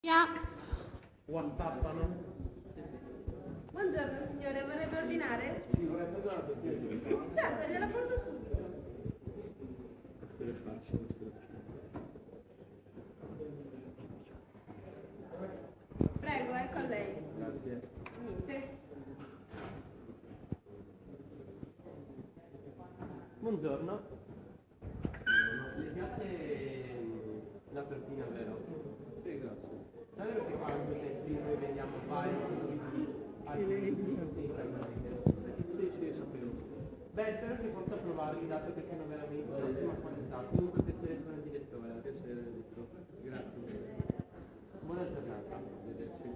Ya. Whattappano. Buongiorno signore, vorrebbe ordinare? Sì, vorrei parlare per piacere. Certo, gliela porto subito. Se le faccio, se le faccio. Prego, ecco a lei. Grazie. Niente. Buongiorno. Le piace la tortina, vero? Sì, grazie. Sai perché quando noi vediamo fare sì, sì, sapevo. Beh, spero che possa provarli, dato che sono veramente di ottima qualità. Comunque piacere sono il direttore, piacere direttore. Grazie. Buona giornata, arrivederci.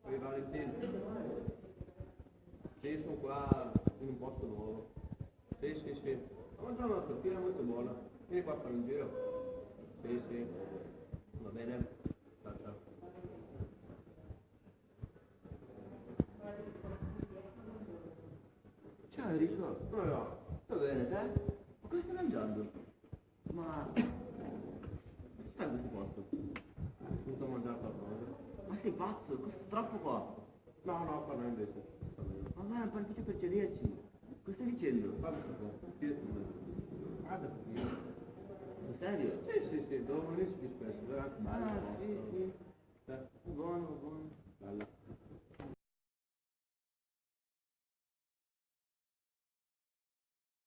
Poi Valentino. Sì, sono qua in un posto nuovo. Sì, sì, sì. Ho mangiato una tortina molto buona. Vieni qua a fare un giro. Sì, sì. Va bene. Ciao, ciao. Ciao Enrico. Come va? Sto bene, te? Ma cosa stai mangiando? Ma... stai in questo posto? Ho dovuto mangiare qualcosa. Ma sei pazzo? Costa troppo qua. No, no, parla invece. Ma vai al panificio per celiaci. Cosa stai dicendo? Parla un po'. Guarda qui. Sul serio? Sì, sì, sì, devo venirci più spesso, veramente bello. Ah, sì, sì. Buono, buono. Bella.